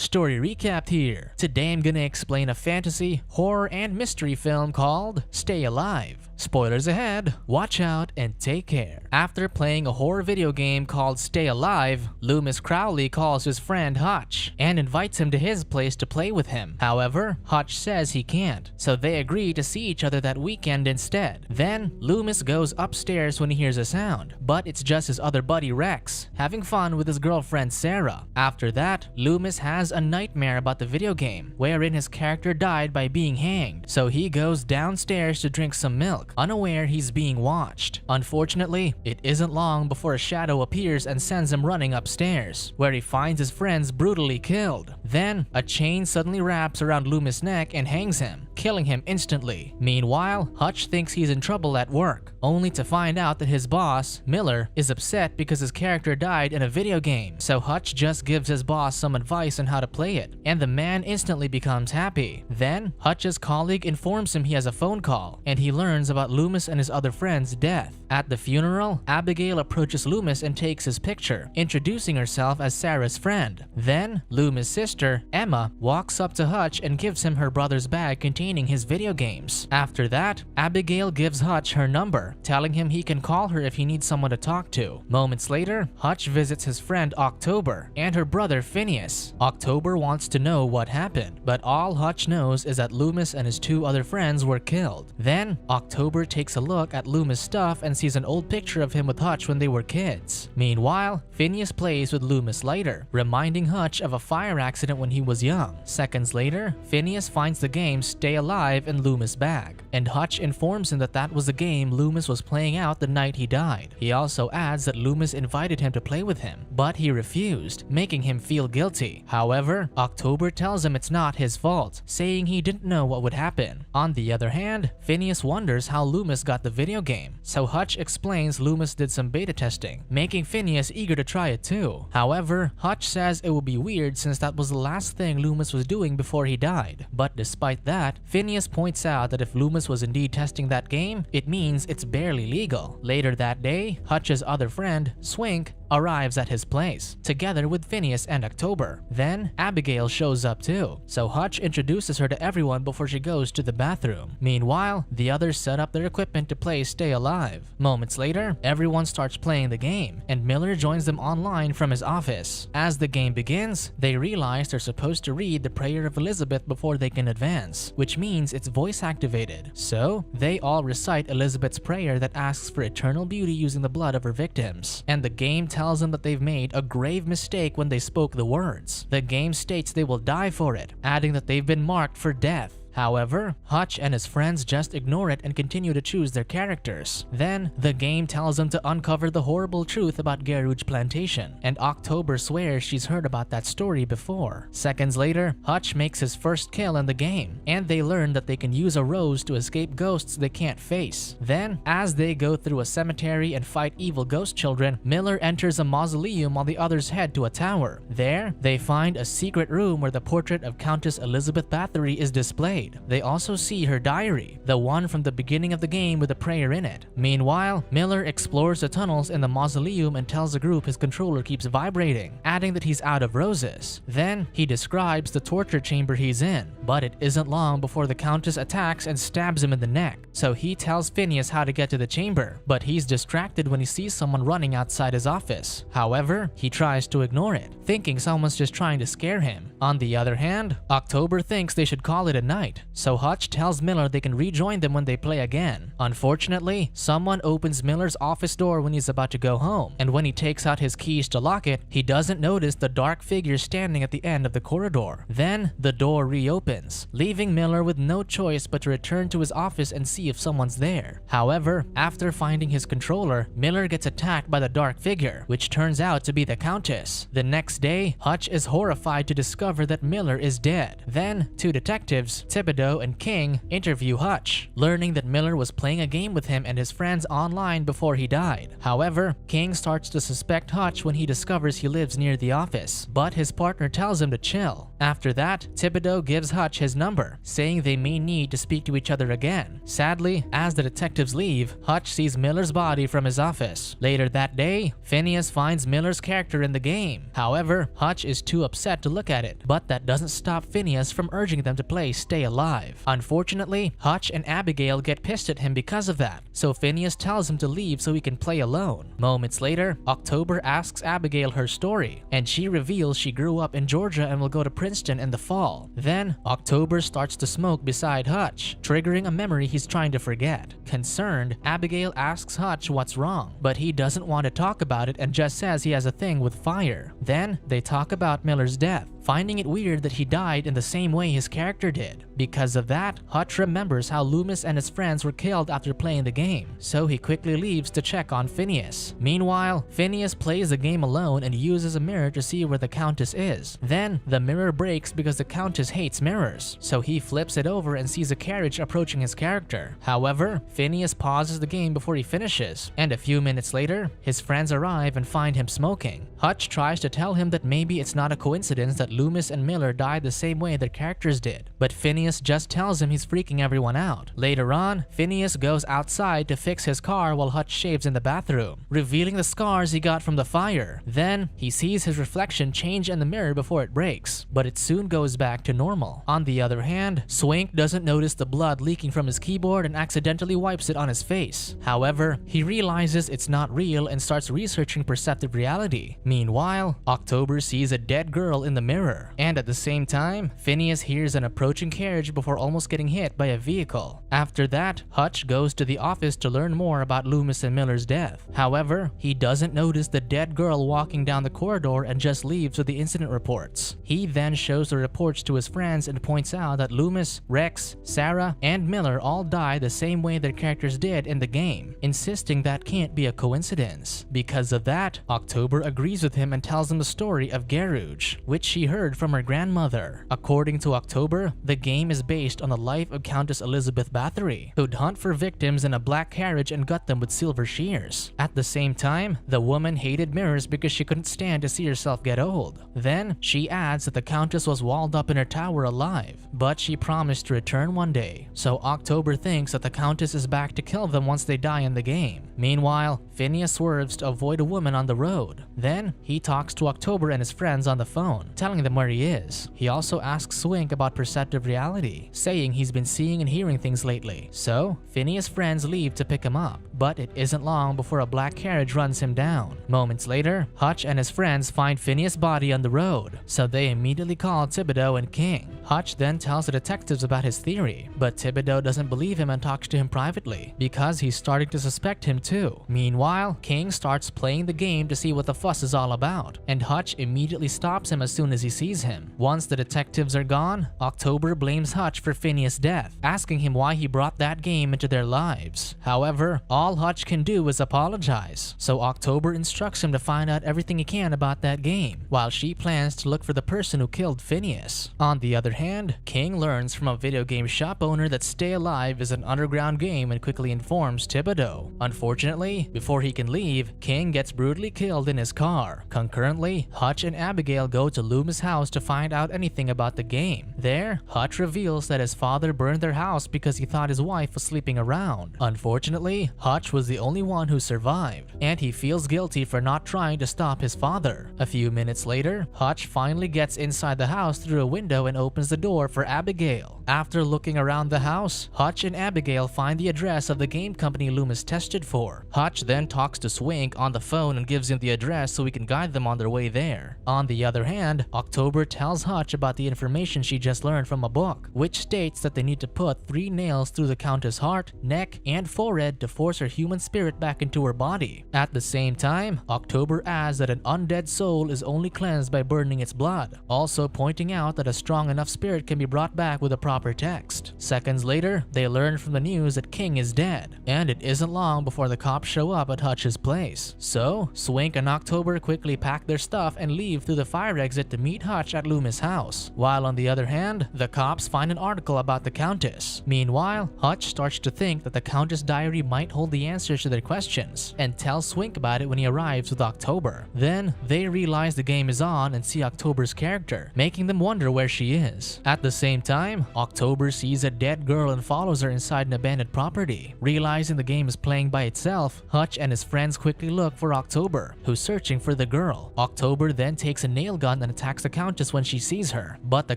Story recap here. Today I'm gonna explain a fantasy, horror, and mystery film called Stay Alive. Spoilers ahead, watch out and take care. After playing a horror video game called Stay Alive, Loomis Crowley calls his friend Hutch and invites him to his place to play with him. However, Hutch says he can't, so they agree to see each other that weekend instead. Then, Loomis goes upstairs when he hears a sound, but it's just his other buddy Rex, having fun with his girlfriend Sarah. After that, Loomis has a nightmare about the video game, wherein his character died by being hanged, so he goes downstairs to drink some milk, unaware he's being watched. Unfortunately, it isn't long before a shadow appears and sends him running upstairs, where he finds his friends brutally killed. Then, a chain suddenly wraps around Loomis' neck and hangs him, killing him instantly. Meanwhile, Hutch thinks he's in trouble at work, only to find out that his boss, Miller, is upset because his character died in a video game. So Hutch just gives his boss some advice on how to play it, and the man instantly becomes happy. Then, Hutch's colleague informs him he has a phone call, and he learns about Loomis and his other friend's death. At the funeral, Abigail approaches Loomis and takes his picture, introducing herself as Sarah's friend. Then, Loomis' sister, Emma, walks up to Hutch and gives him her brother's bag containing his video games. After that, Abigail gives Hutch her number, telling him he can call her if he needs someone to talk to. Moments later, Hutch visits his friend October and her brother Phineas. October wants to know what happened, but all Hutch knows is that Loomis and his two other friends were killed. Then, October takes a look at Loomis' stuff and sees an old picture of him with Hutch when they were kids. Meanwhile, Phineas plays with Loomis later, reminding Hutch of a fire accident when he was young. Seconds later, Phineas finds the game Stay Alive in Loomis' bag, and Hutch informs him that that was the game Loomis was playing out the night he died. He also adds that Loomis invited him to play with him, but he refused, making him feel guilty. However, October tells him it's not his fault, saying he didn't know what would happen. On the other hand, Phineas wonders how Loomis got the video game, so Hutch explains Loomis did some beta testing, making Phineas eager to try it too. However, Hutch says it would be weird since that was the last thing Loomis was doing before he died. But despite that, Phineas points out that if Loomis was indeed testing that game, it means it's barely legal. Later that day, Hutch's other friend, Swink, arrives at his place, together with Phineas and October. Then, Abigail shows up too, so Hutch introduces her to everyone before she goes to the bathroom. Meanwhile, the others set up their equipment to play Stay Alive. Moments later, everyone starts playing the game, and Miller joins them online from his office. As the game begins, they realize they're supposed to read the Prayer of Elizabeth before they can advance, which means it's voice activated. So, they all recite Elizabeth's prayer that asks for eternal beauty using the blood of her victims, and the game tells them that they've made a grave mistake when they spoke the words. The game states they will die for it, adding that they've been marked for death. However, Hutch and his friends just ignore it and continue to choose their characters. Then, the game tells them to uncover the horrible truth about Garouge Plantation, and October swears she's heard about that story before. Seconds later, Hutch makes his first kill in the game, and they learn that they can use a rose to escape ghosts they can't face. Then, as they go through a cemetery and fight evil ghost children, Miller enters a mausoleum while the others head to a tower. There, they find a secret room where the portrait of Countess Elizabeth Bathory is displayed. They also see her diary, the one from the beginning of the game with a prayer in it. Meanwhile, Miller explores the tunnels in the mausoleum and tells the group his controller keeps vibrating, adding that he's out of roses. Then, he describes the torture chamber he's in, but it isn't long before the Countess attacks and stabs him in the neck. So he tells Phineas how to get to the chamber, but he's distracted when he sees someone running outside his office. However, he tries to ignore it, thinking someone's just trying to scare him. On the other hand, October thinks they should call it a night, so Hutch tells Miller they can rejoin them when they play again. Unfortunately, someone opens Miller's office door when he's about to go home, and when he takes out his keys to lock it, he doesn't notice the dark figure standing at the end of the corridor. Then, the door reopens, leaving Miller with no choice but to return to his office and see if someone's there. However, after finding his controller, Miller gets attacked by the dark figure, which turns out to be the Countess. The next day, Hutch is horrified to discover that Miller is dead. Then, two detectives, Thibodeau and King interview Hutch, learning that Miller was playing a game with him and his friends online before he died. However, King starts to suspect Hutch when he discovers he lives near the office, but his partner tells him to chill. After that, Thibodeau gives Hutch his number, saying they may need to speak to each other again. Sadly, as the detectives leave, Hutch sees Miller's body from his office. Later that day, Phineas finds Miller's character in the game. However, Hutch is too upset to look at it, but that doesn't stop Phineas from urging them to play Stay Alive. Unfortunately, Hutch and Abigail get pissed at him because of that, so Phineas tells him to leave so he can play alone. Moments later, October asks Abigail her story, and she reveals she grew up in Georgia and will go to Princeton in the fall. Then, October starts to smoke beside Hutch, triggering a memory he's trying to forget. Concerned, Abigail asks Hutch what's wrong, but he doesn't want to talk about it and just says he has a thing with fire. Then, they talk about Miller's death, finding it weird that he died in the same way his character did. Because of that, Hutch remembers how Loomis and his friends were killed after playing the game, so he quickly leaves to check on Phineas. Meanwhile, Phineas plays the game alone and uses a mirror to see where the Countess is. Then, the mirror breaks because the Countess hates mirrors, so he flips it over and sees a carriage approaching his character. However, Phineas pauses the game before he finishes, and a few minutes later, his friends arrive and find him smoking. Hutch tries to tell him that maybe it's not a coincidence that Loomis and Miller died the same way their characters did, but Phineas just tells him he's freaking everyone out. Later on, Phineas goes outside to fix his car while Hutch shaves in the bathroom, revealing the scars he got from the fire. Then, he sees his reflection change in the mirror before it breaks, but it soon goes back to normal. On the other hand, Swink doesn't notice the blood leaking from his keyboard and accidentally wipes it on his face. However, he realizes it's not real and starts researching perceptive reality. Meanwhile, October sees a dead girl in the mirror, and at the same time, Phineas hears an approaching carriage before almost getting hit by a vehicle. After that, Hutch goes to the office to learn more about Loomis and Miller's death. However, he doesn't notice the dead girl walking down the corridor and just leaves with the incident reports. He then shows the reports to his friends and points out that Loomis, Rex, Sarah, and Miller all die the same way their characters did in the game, insisting that can't be a coincidence. Because of that, October agrees with him and tells him the story of Garouge, which she heard from her grandmother. According to October, the game is based on the life of Countess Elizabeth Bathory, who'd hunt for victims in a black carriage and gut them with silver shears. At the same time, the woman hated mirrors because she couldn't stand to see herself get old. Then, she adds that the Countess was walled up in her tower alive, but she promised to return one day, so October thinks that the Countess is back to kill them once they die in the game. Meanwhile, Phineas swerves to avoid a woman on the road. Then, he talks to October and his friends on the phone, telling them where he is. He also asks Swink about perceptive reality, saying he's been seeing and hearing things lately. So, Phineas' friends leave to pick him up, but it isn't long before a black carriage runs him down. Moments later, Hutch and his friends find Phineas' body on the road, so they immediately call Thibodeau and King. Hutch then tells the detectives about his theory, but Thibodeau doesn't believe him and talks to him privately, because he's starting to suspect him too. Meanwhile, King starts playing the game to see what the fuss is all about, and Hutch immediately stops him as soon as he sees him. Once the detectives are gone, October blames Hutch for Phineas' death, asking him why he brought that game into their lives. However, all Hutch can do is apologize, so October instructs him to find out everything he can about that game, while she plans to look for the person who killed Phineas. On the other hand, King learns from a video game shop owner that Stay Alive is an underground game and quickly informs Thibodeau. Unfortunately, before he can leave, King gets brutally killed in his car. Concurrently, Hutch and Abigail go to Loomis' house to find out anything about the game. There, Hutch reveals that his father burned their house because he thought his wife was sleeping around. Unfortunately, Hutch was the only one who survived, and he feels guilty for not trying to stop his father. A few minutes later, Hutch finally gets inside the house through a window and opens the door for Abigail. After looking around the house, Hutch and Abigail find the address of the game company Loomis tested for. Hutch then talks to Swink on the phone and gives him the address so he can guide them on their way there. On the other hand, October tells Hutch about the information she just learned from a book, which states that they need to put 3 nails through the Countess' heart, neck, and forehead to force her human spirit back into her body. At the same time, October adds that an undead soul is only cleansed by burning its blood, also pointing out that a strong enough spirit can be brought back with a proper text. Seconds later, they learn from the news that King is dead, and it isn't long before the cops show up at Hutch's place. So, Swink and October quickly pack their stuff and leave through the fire exit to meet Hutch at Loomis' house. While on the other hand, the cops find an article about the Countess. Meanwhile, Hutch starts to think that the Countess' diary might hold the answers to their questions, and tells Swink about it when he arrives with October. Then, they realize the game is on and see October's character, making them wonder where she is. At the same time, October sees a dead girl and follows her inside an abandoned property. Realizing the game is playing by itself, Hutch and his friends quickly look for October, who's searching for the girl. October then takes a nail gun and attacks the Countess when she sees her, but the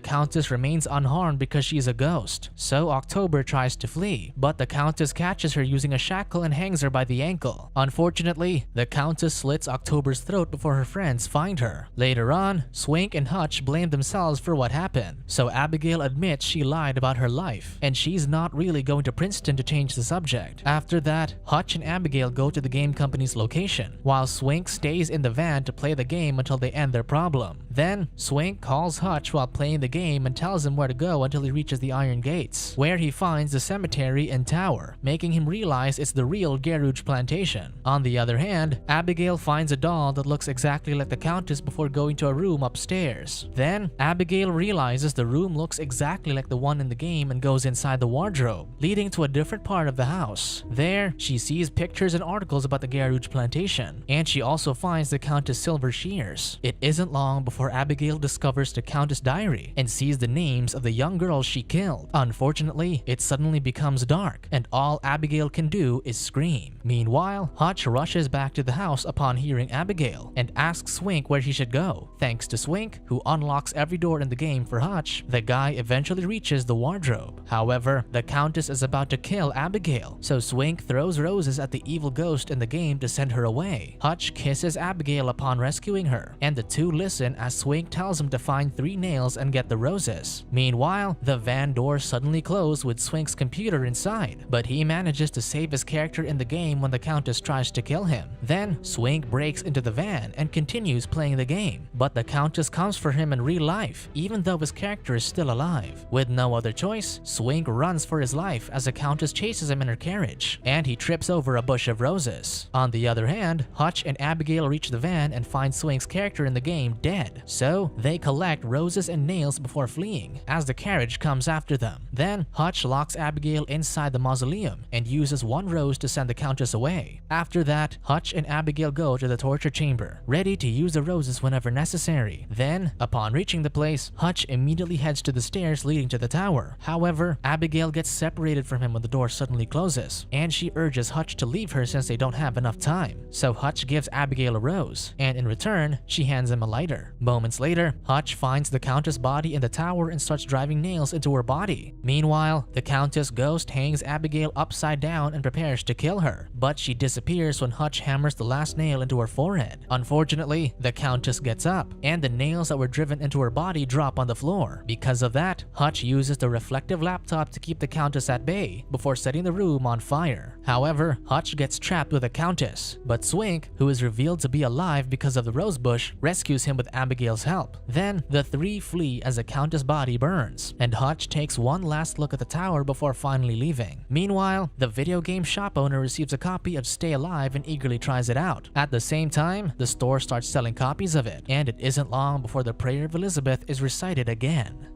Countess remains unharmed because she's a ghost. So October tries to flee, but the Countess catches her using a shackle and hangs her by the ankle. Unfortunately, the Countess slits October's throat before her friends find her. Later on, Swink and Hutch blame themselves for what happened, so Abigail admits she lied about her life, and she's not really going to Princeton to change the subject. After that, Hutch and Abigail go to the game company's location, while Swink stays in the van to play the game until they end their problem. Then, Swink calls Hutch while playing the game and tells him where to go until he reaches the Iron Gates, where he finds the cemetery and tower, making him realize it's the real Geruge plantation. On the other hand, Abigail finds a doll that looks exactly like the Countess before going to a room upstairs. Then, Abigail realizes the room looks exactly like the one in the game and goes inside the wardrobe, leading to a different part of the house. There, she sees pictures and articles about the Geruge plantation, and she also finds the Countess' silver shears. It isn't long before Abigail discovers the Countess' diary and sees the names of the young girls she killed. Unfortunately, it suddenly becomes dark, and all Abigail can do is scream. Meanwhile, Hutch rushes back to the house upon hearing Abigail and asks Swink where he should go. Thanks to Swink, who unlocks every door in the game for Hutch, the guy eventually reaches the wardrobe. However, the Countess is about to kill Abigail, so Swink throws roses at the evil ghost in the game to send her away. Hutch kisses Abigail upon rescuing her, and the two listen as Swink tells him to find 3 nails and get the roses. Meanwhile, the van doors suddenly close with Swink's computer inside, but he manages to save his character in the game when the Countess tries to kill him. Then, Swink breaks into the van and continues playing the game, but the Countess comes for him in real life, even though his character is still alive. With no other choice, Swink runs for his life as the Countess chases him in her carriage, and he trips over a bush of roses. On the other hand, Hutch and Abigail reach the van and find Swink's character in the game dead, so they collect roses and nails before fleeing as the carriage comes after them. Then, Hutch locks Abigail inside the mausoleum and uses 1 rose to send the Countess away. After that, Hutch and Abigail go to the torture chamber, ready to use the roses whenever necessary. Then, upon reaching the place, Hutch immediately heads to the stairs leading to the tower. However, Abigail gets separated from him when the door suddenly closes, and she urges Hutch to leave her since they don't have enough time. So Hutch gives Abigail a rose, and in return, she hands him a lighter. Moments later, Hutch finds the Countess' body in the tower and starts driving nails into her body. Meanwhile, the Countess' ghost hangs Abigail upside down and prepares to kill her, but she disappears when Hutch hammers the last nail into her forehead. Unfortunately, the Countess gets up, and the nails that were driven into her body drop on the floor. Because of that, Hutch uses the reflective laptop to keep the Countess at bay before setting the room on fire. However, Hutch gets trapped with the Countess, but Swink, who is revealed to be alive because of the rosebush, rescues him with Abigail's help. Then, the 3 flee as the Countess' body burns, and Hutch takes one last look at the tower before finally leaving. Meanwhile, the video game shop owner receives a copy of Stay Alive and eagerly tries it out. At the same time, the store starts selling copies of it, and it isn't long before the prayer of Elizabeth is recited again.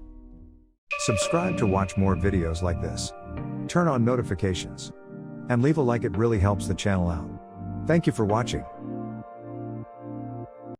Subscribe to watch more videos like this. Turn on notifications. And leave a like, it really helps the channel out. Thank you for watching.